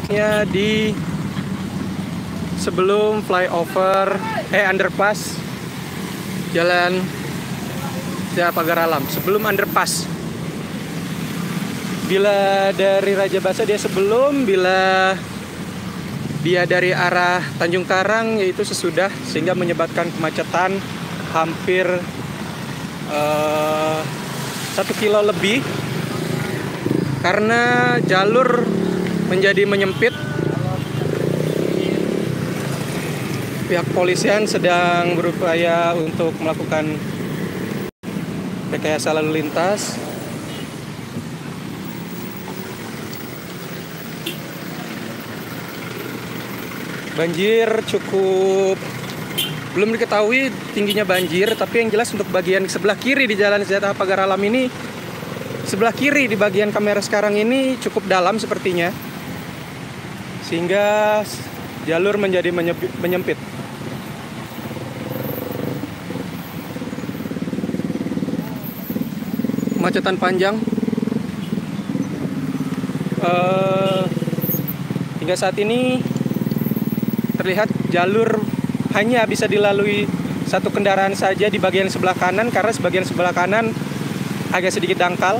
tepatnya di sebelum flyover underpass Jalan Sehat Pagar Alam, sebelum underpass. Bila dari Raja Basa dia sebelum, bila dia dari arah Tanjung Karang yaitu sesudah, sehingga menyebabkan kemacetan hampir 1 kilo lebih karena jalur menjadi menyempit. Pihak kepolisian sedang berupaya untuk melakukan rekayasa lalu lintas. Banjir cukup belum diketahui tingginya banjir, tapi yang jelas untuk bagian sebelah kiri di Jalan Sehat Pagar Alam ini, sebelah kiri di bagian kamera sekarang ini cukup dalam sepertinya, sehingga jalur menjadi menyempit. Kemacetan panjang hingga saat ini terlihat jalur hanya bisa dilalui satu kendaraan saja di bagian sebelah kanan, karena sebagian sebelah kanan agak sedikit dangkal.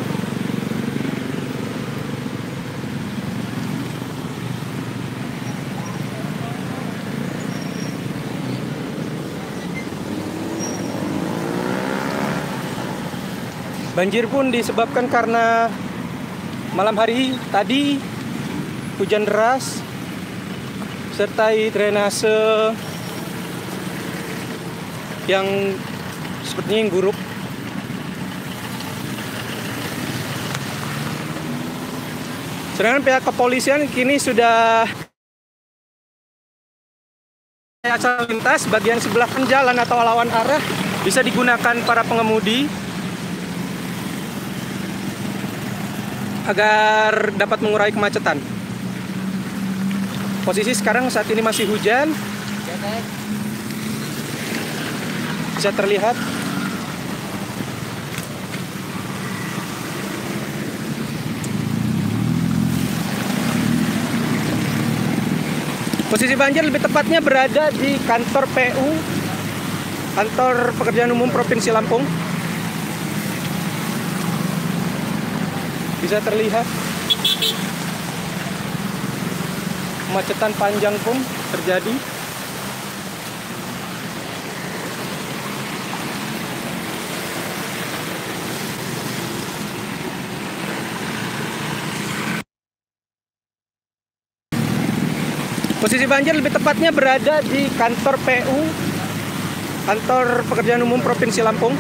Banjir pun disebabkan karena malam hari tadi hujan deras sertai drainase yang sepertinya yang buruk. Sedangkan pihak kepolisian kini sudah rekayasa lintas bagian sebelah jalan atau lawan arah bisa digunakan para pengemudi agar dapat mengurai kemacetan. Posisi sekarang saat ini masih hujan, bisa terlihat. Posisi banjir lebih tepatnya berada di kantor PU, Kantor Pekerjaan Umum Provinsi Lampung. Bisa terlihat kemacetan panjang pun terjadi. Posisi banjir lebih tepatnya berada di kantor PU, Kantor Pekerjaan Umum Provinsi Lampung.